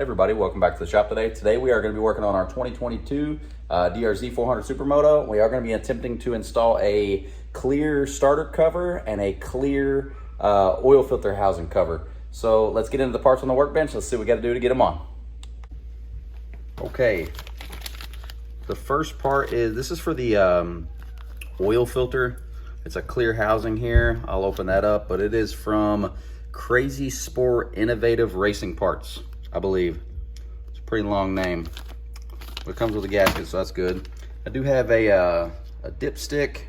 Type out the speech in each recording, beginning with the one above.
Everybody, welcome back to the shop today. Today we are going to be working on our 2022 DRZ400 Supermoto. We are going to be attempting to install a clear starter cover and a clear oil filter housing cover. So let's get into the parts on the workbench. Let's see what we got to do to get them on. Okay, the first part is, this is for the oil filter. It's a clear housing here. I'll open that up, but it is from Crazy Sport Innovative Racing Parts, I believe. It's a pretty long name, but it comes with a gasket, so that's good. I do have a dipstick,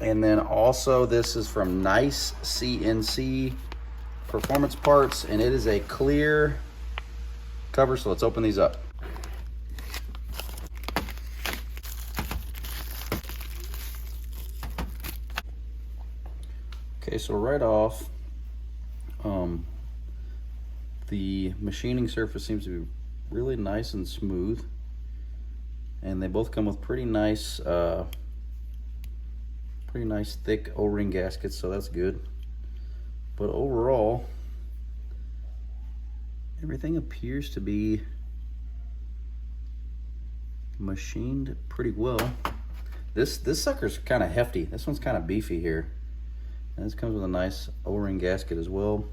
and then also this is from Nice CNC Performance Parts, and it is a clear cover. So let's open these up. Okay, so right off, the machining surface seems to be really nice and smooth, and they both come with pretty nice thick O-ring gaskets, so that's good. But overall, everything appears to be machined pretty well. This sucker's kind of hefty. This one's kind of beefy here. And this comes with a nice O-ring gasket as well,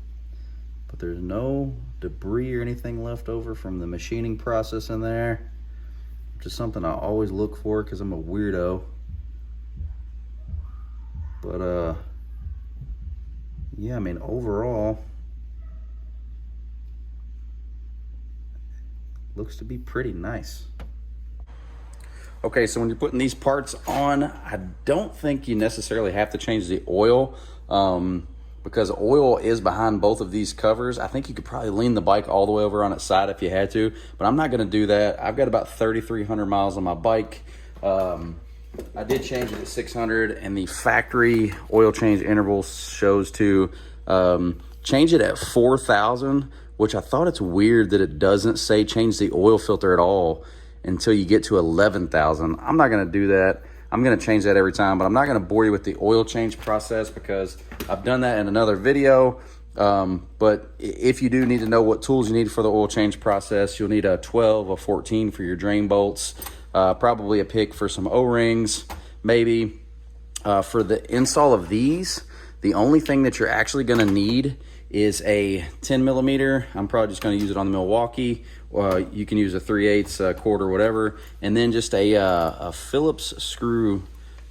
but there's no debris or anything left over from the machining process in there, which is something I always look for because I'm a weirdo. But yeah, I mean, overall looks to be pretty nice. Okay, so when you're putting these parts on, I don't think you necessarily have to change the oil, because oil is behind both of these covers. I think you could probably lean the bike all the way over on its side if you had to, but I'm not going to do that. I've got about 3,300 miles on my bike. I did change it at 600, and the factory oil change interval shows to change it at 4,000, which I thought it's weird that it doesn't say change the oil filter at all until you get to 11,000. I'm not going to do that. I'm going to change that every time, but I'm not going to bore you with the oil change process because I've done that in another video. But if you do need to know what tools you need for the oil change process, you'll need a 12, a 14 for your drain bolts, probably a pick for some O-rings, maybe. For the install of these, the only thing that you're actually going to need is a 10 millimeter. I'm probably just going to use it on the Milwaukee. You can use a 3/8, quarter, whatever, and then just a Phillips screw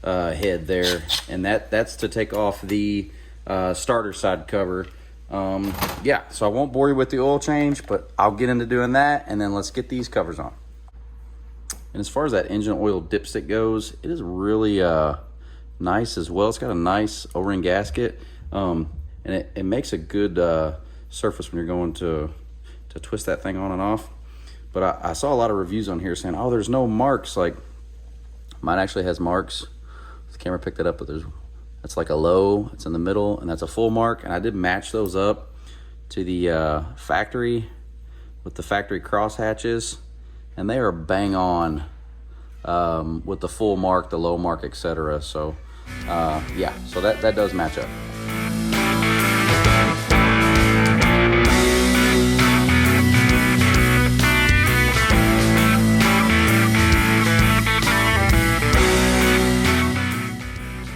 head there, and that's to take off the starter side cover. Yeah, so I won't bore you with the oil change, but I'll get into doing that, and then let's get these covers on. And as far as that engine oil dipstick goes, it is really nice as well. It's got a nice O-ring gasket, and it makes a good surface when you're going to twist that thing on and off. But I saw a lot of reviews on here saying, oh, there's no marks. Like, mine actually has marks. The camera picked it up, but that's like a low, it's in the middle, and that's a full mark. And I did match those up to the factory with the factory cross hatches, and they are bang on with the full mark, the low mark, etc. So yeah, so that does match up.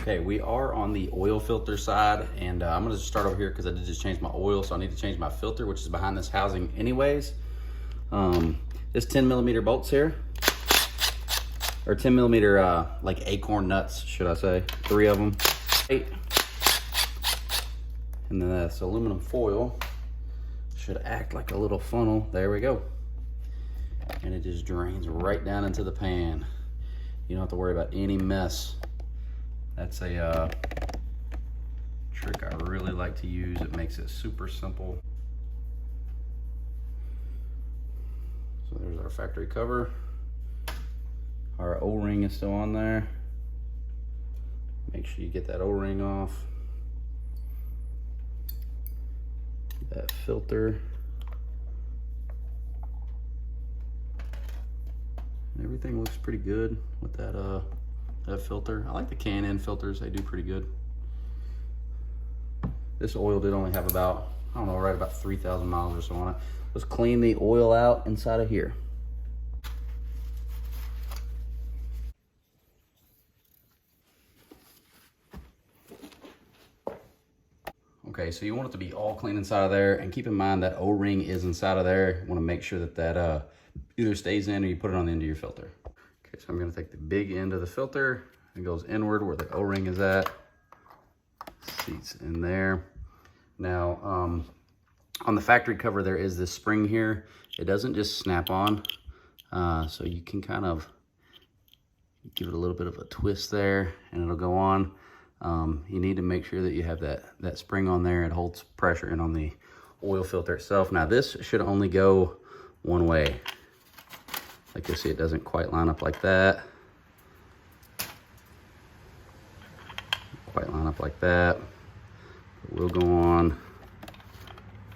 Okay, we are on the oil filter side, and I'm gonna just start over here because I did just change my oil, so I need to change my filter, which is behind this housing anyways. This 10 millimeter bolts here, or 10 millimeter like acorn nuts, should I say, 3 of them. And then this aluminum foil should act like a little funnel. There we go. And it just drains right down into the pan. You don't have to worry about any mess. That's a trick I really like to use. It makes it super simple. So there's our factory cover. Our O-ring is still on there. Make sure you get that O-ring off. That filter. And everything looks pretty good with that filter. I like the K&N filters, they do pretty good. This oil did only have about I don't know, right about 3,000 miles or so on it. Let's clean the oil out inside of here. Okay, so you want it to be all clean inside of there, and keep in mind that O-ring is inside of there. You want to make sure that that either stays in or you put it on the end of your filter. Okay, so I'm going to take the big end of the filter. It goes inward where the O-ring is at. Seats in there. Now, on the factory cover, there is this spring here. It doesn't just snap on, so you can kind of give it a little bit of a twist there, and it'll go on. You need to make sure that you have that spring on there. It holds pressure in on the oil filter itself. Now, this should only go one way. Like you'll see, it doesn't quite line up like that. Quite line up like that. It will go on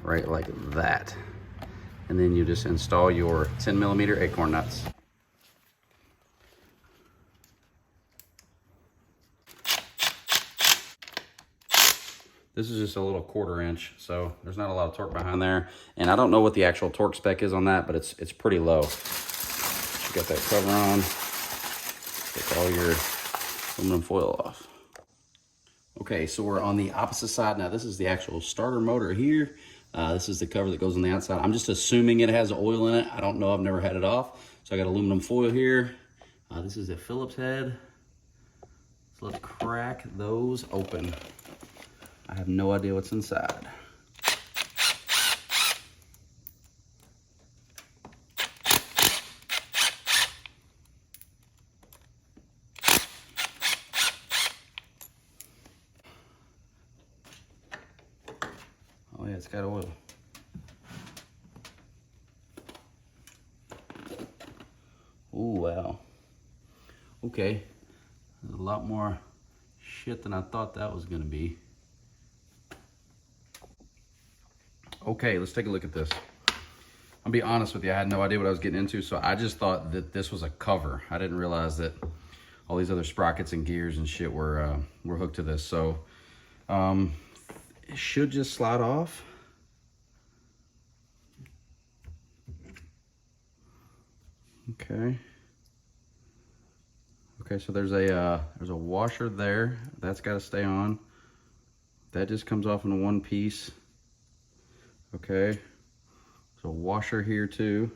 right like that. And then you just install your 10mm acorn nuts. This is just a little 1/4 inch, so there's not a lot of torque behind there. And I don't know what the actual torque spec is on that, but it's pretty low. You got that cover on. Take all your aluminum foil off. Okay, so we're on the opposite side. Now this is the actual starter motor here. This is the cover that goes on the outside. I'm just assuming it has oil in it. I don't know, I've never had it off. So I got aluminum foil here. This is a Phillips head. So let's crack those open. I have no idea what's inside. Oh yeah, it's got oil. Oh wow. Okay, there's a lot more shit than I thought that was gonna be. Okay, let's take a look at this. I'll be honest with you, I had no idea what I was getting into, so I just thought that this was a cover. I didn't realize that all these other sprockets and gears and shit were hooked to this. So it should just slide off. Okay. Okay, so there's a washer there. That's got to stay on. That just comes off in one piece. Okay, so washer here too.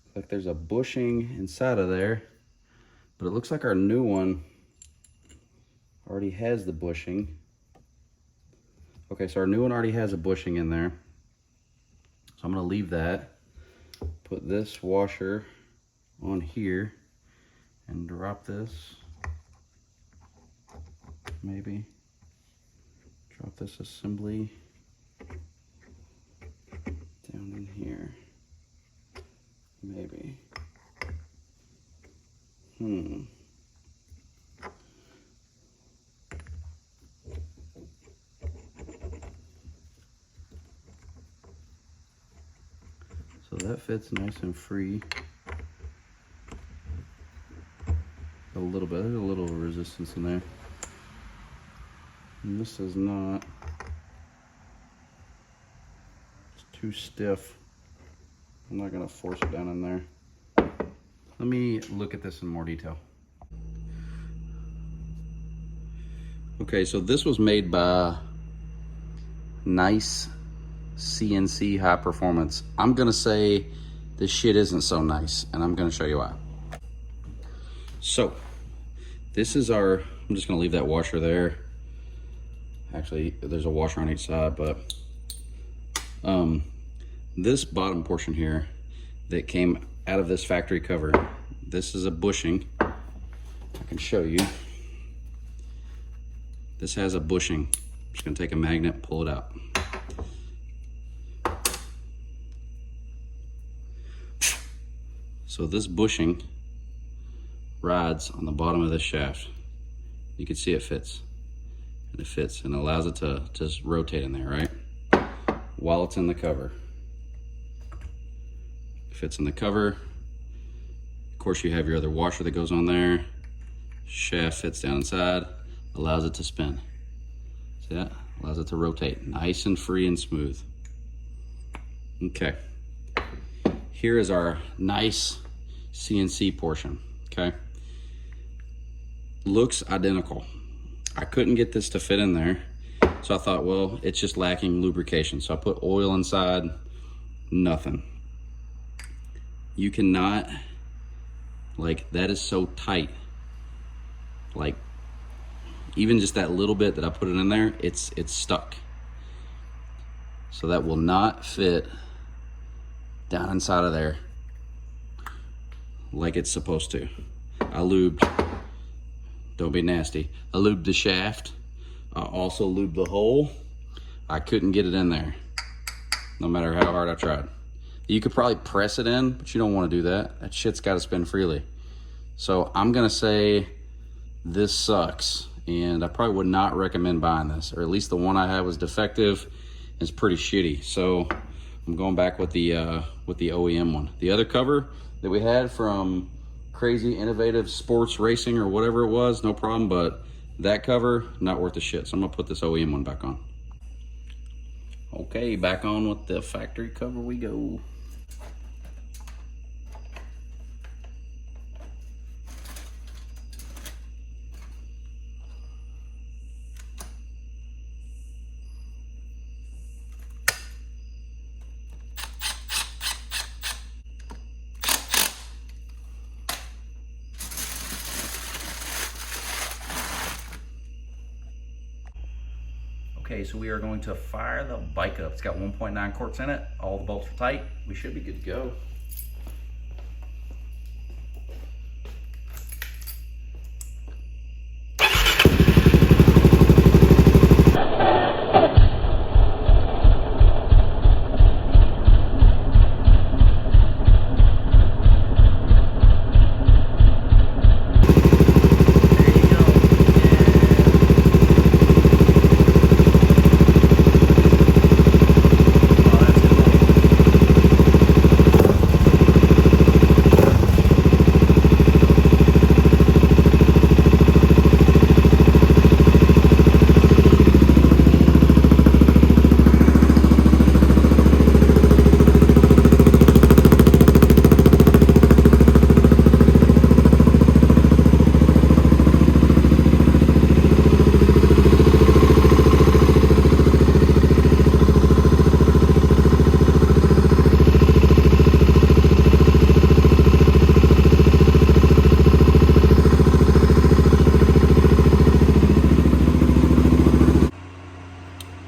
Looks like there's a bushing inside of there, but it looks like our new one already has the bushing. Okay, so our new one already has a bushing in there. So I'm gonna leave that, put this washer on here and drop this, maybe. Drop this assembly down in here, maybe. So that fits nice and free. A little bit, there's a little resistance in there. And this is not. It's too stiff. I'm not gonna force it down in there. Let me look at this in more detail. Okay, so this was made by Nice CNC High Performance. I'm gonna say this shit isn't so nice, and I'm gonna show you why. So, this is our, I'm just gonna leave that washer there. Actually, there's a washer on each side, but this bottom portion here that came out of this factory cover, this is a bushing. I can show you. This has a bushing. I'm just gonna take a magnet, pull it out. So this bushing rides on the bottom of this shaft. You can see it fits. And it fits and allows it to just rotate in there, right? While it's in the cover. It fits in the cover. Of course, you have your other washer that goes on there. Shaft fits down inside, allows it to spin. See that? Allows it to rotate nice and free and smooth. Okay. Here is our nice CNC portion, okay? Looks identical. I couldn't get this to fit in there, so I thought, well, it's just lacking lubrication. So I put oil inside, nothing. You cannot, like, that is so tight. Like, even just that little bit that I put it in there, it's stuck. So that will not fit down inside of there like it's supposed to. I lubed, don't be nasty. I lubed the shaft. I also lubed the hole. I couldn't get it in there, no matter how hard I tried. You could probably press it in, but you don't want to do that. That shit's got to spin freely. So I'm gonna say this sucks, and I probably would not recommend buying this, or at least the one I had was defective. It's pretty shitty. So I'm going back with the OEM one. The other cover that we had from Crazy Innovative Sports Racing or whatever it was, no problem, but that cover, not worth the shit. So I'm gonna put this OEM one back on. Okay, back on with the factory cover we go. Okay, so we are going to fire the bike up. It's got 1.9 quarts in it. All the bolts are tight. We should be good to go.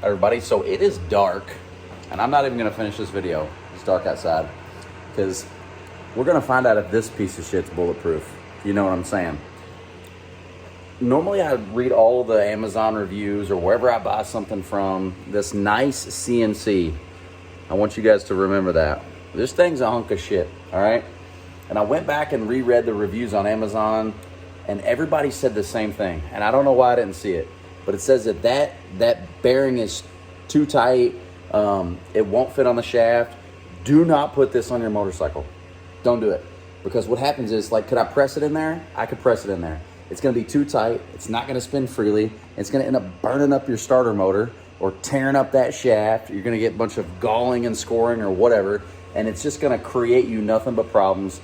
Everybody, so it is dark, and I'm not even gonna finish this video. It's dark outside, because we're gonna find out if this piece of shit's bulletproof. You know what I'm saying? Normally I read all the Amazon reviews or wherever I buy something from, this nice CNC. I want you guys to remember that. This thing's a hunk of shit, all right? And I went back and reread the reviews on Amazon, and everybody said the same thing. And I don't know why I didn't see it, but it says that that bearing is too tight. It won't fit on the shaft. Do not put this on your motorcycle. Don't do it. Because what happens is, like, could I press it in there? I could press it in there. It's gonna be too tight. It's not gonna spin freely. It's gonna end up burning up your starter motor or tearing up that shaft. You're gonna get a bunch of galling and scoring or whatever, and it's just gonna create you nothing but problems.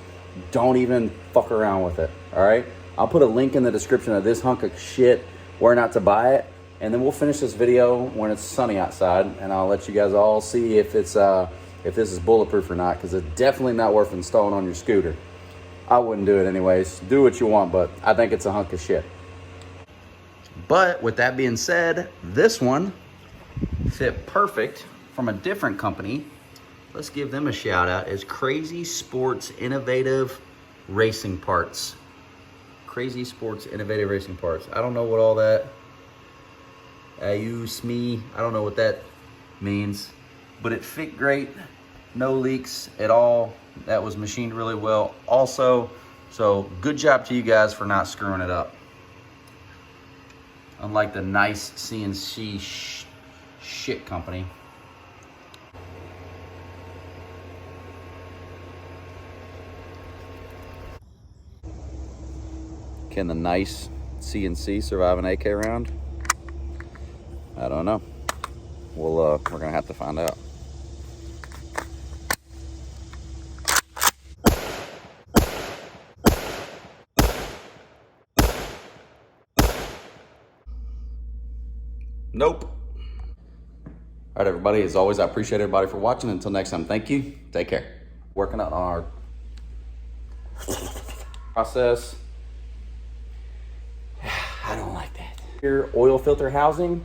Don't even fuck around with it, all right? I'll put a link in the description of this hunk of shit, where not to buy it, and then we'll finish this video when it's sunny outside, and I'll let you guys all see if it's if this is bulletproof or not, because it's definitely not worth installing on your scooter. I wouldn't do it anyways. Do what you want, but I think it's a hunk of shit. But with that being said, this one fit perfect from a different company. Let's give them a shout out. It's Crazy Sports Innovative Racing Parts. Crazy Sports Innovative Racing Parts. I don't know what all that me. I don't know what that means, but it fit great. No leaks at all. That was machined really well also. So good job to you guys for not screwing it up. Unlike the nice CNC shit company. Can the nice CNC survive an AK round? I don't know. we're gonna have to find out. Nope. All right, everybody, as always, I appreciate everybody for watching. Until next time, thank you. Take care. Working on our process. I don't like that. Here, oil filter housing.